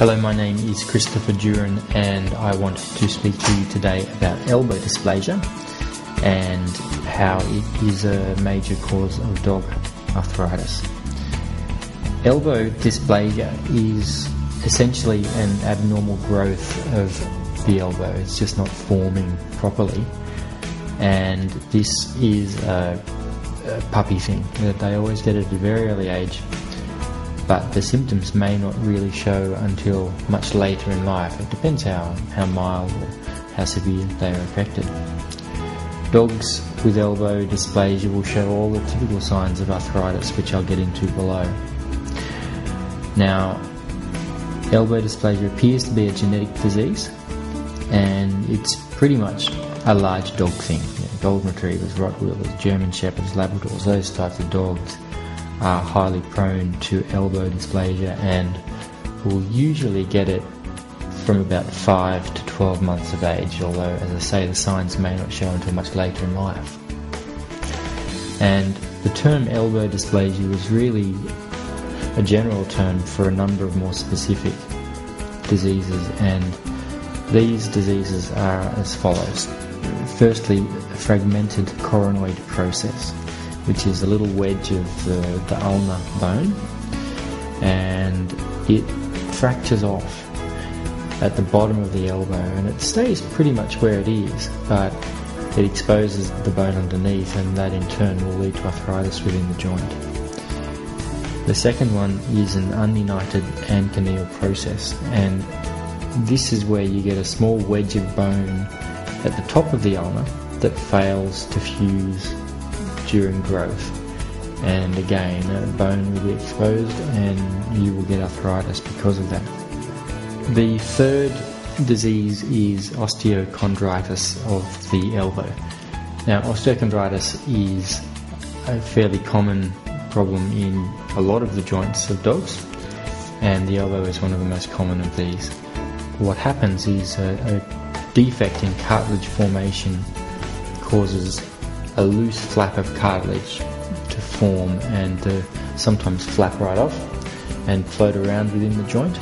Hello, my name is Christopher Duran and I wanted to speak to you today about elbow dysplasia and how it is a major cause of dog arthritis. Elbow dysplasia is essentially an abnormal growth of the elbow. It's just not forming properly, and this is a puppy thing that they always get at a very early age, but the symptoms may not really show until much later in life. It depends how mild or how severe they are affected. Dogs with elbow dysplasia will show all the typical signs of arthritis, which I'll get into below. Now, elbow dysplasia appears to be a genetic disease, and it's pretty much a large dog thing. Golden retrievers, Rottweilers, German Shepherds, Labradors, those types of dogs are highly prone to elbow dysplasia and will usually get it from about 5 to 12 months of age, although, as I say, the signs may not show until much later in life. And the term elbow dysplasia is really a general term for a number of more specific diseases, and these diseases are as follows. Firstly, a fragmented coronoid process, which is a little wedge of the ulnar bone, and it fractures off at the bottom of the elbow, and it stays pretty much where it is, but it exposes the bone underneath, and that in turn will lead to arthritis within the joint. The second one is an ununited anconeal process, and this is where you get a small wedge of bone at the top of the ulna that fails to fuse during growth, and again the bone will be exposed and you will get arthritis because of that. The third disease is osteochondritis of the elbow. Now, osteochondritis is a fairly common problem in a lot of the joints of dogs, and the elbow is one of the most common of these. What happens is a defect in cartilage formation causes a loose flap of cartilage to form and to sometimes flap right off and float around within the joint,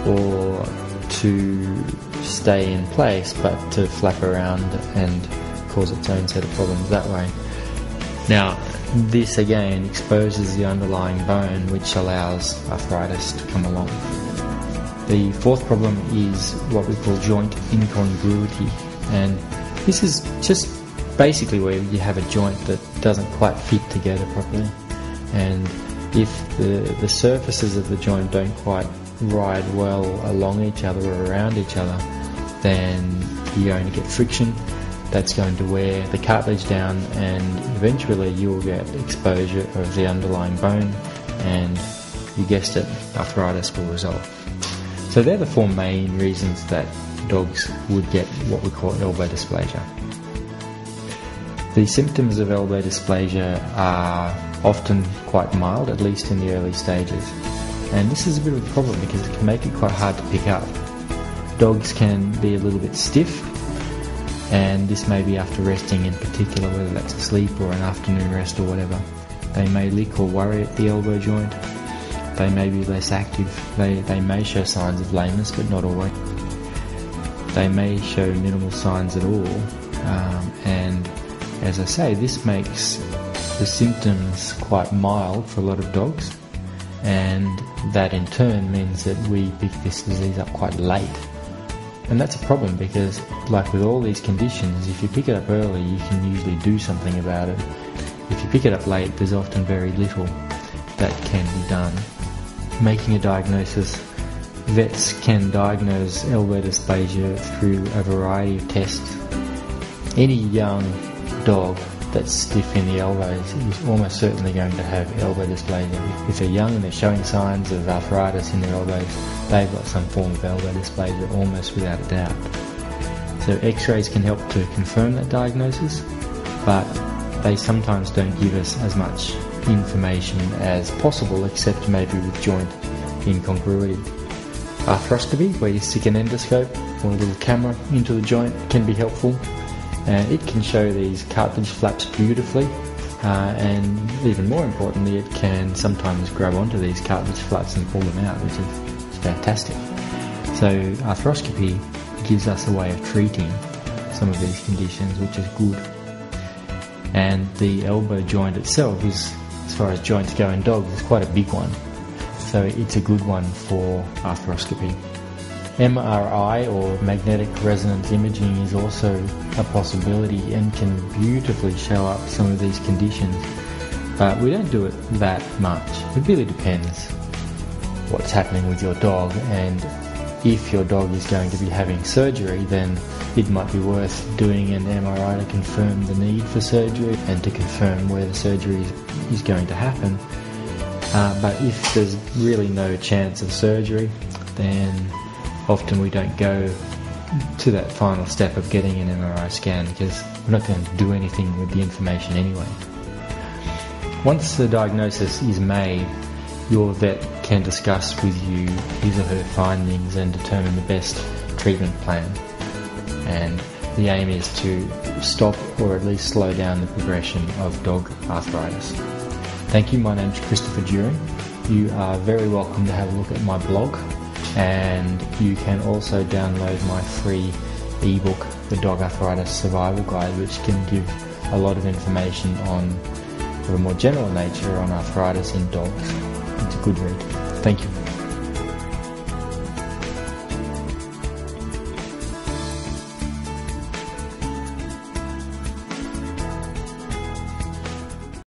or to stay in place but to flap around and cause its own set of problems that way. Now, this again exposes the underlying bone, which allows arthritis to come along. The fourth problem is what we call joint incongruity, and this is just basically where you have a joint that doesn't quite fit together properly, and if the surfaces of the joint don't quite ride well along each other or around each other, then you're going to get friction. That's going to wear the cartilage down, and eventually you'll get exposure of the underlying bone, and you guessed it, arthritis will result. So they're the four main reasons that dogs would get what we call elbow dysplasia. The symptoms of elbow dysplasia are often quite mild, at least in the early stages. And this is a bit of a problem because it can make it quite hard to pick up. Dogs can be a little bit stiff, and this may be after resting in particular, whether that's a sleep or an afternoon rest or whatever. They may lick or worry at the elbow joint. They may be less active. They may show signs of lameness, but not always. They may show minimal signs at all, and as I say, this makes the symptoms quite mild for a lot of dogs, and that in turn means that we pick this disease up quite late. And that's a problem because, like with all these conditions, if you pick it up early, you can usually do something about it. If you pick it up late, there's often very little that can be done. Making a diagnosis, vets can diagnose elbow dysplasia through a variety of tests. Any young dog that's stiff in the elbows is almost certainly going to have elbow dysplasia. If they're young and they're showing signs of arthritis in their elbows, they've got some form of elbow dysplasia almost without a doubt. So x-rays can help to confirm that diagnosis, but they sometimes don't give us as much information as possible, except maybe with joint incongruity. Arthroscopy, where you stick an endoscope or a little camera into the joint, can be helpful. It can show these cartilage flaps beautifully, and even more importantly, it can sometimes grab onto these cartilage flaps and pull them out, which is fantastic. So arthroscopy gives us a way of treating some of these conditions, which is good. And the elbow joint itself is, as far as joints go in dogs, is quite a big one. So it's a good one for arthroscopy. MRI, or magnetic resonance imaging, is also a possibility and can beautifully show up some of these conditions. But we don't do it that much. It really depends what's happening with your dog, and if your dog is going to be having surgery, then it might be worth doing an MRI to confirm the need for surgery and to confirm where the surgery is going to happen. But if there's really no chance of surgery, then often we don't go to that final step of getting an MRI scan, because we're not going to do anything with the information anyway. Once the diagnosis is made, your vet can discuss with you his or her findings and determine the best treatment plan. And the aim is to stop or at least slow down the progression of dog arthritis. Thank you. My name's Christopher During. You are very welcome to have a look at my blog, and you can also download my free ebook, The Dog Arthritis Survival Guide, which can give a lot of information on, of a more general nature, on arthritis in dogs. It's a good read. Thank you.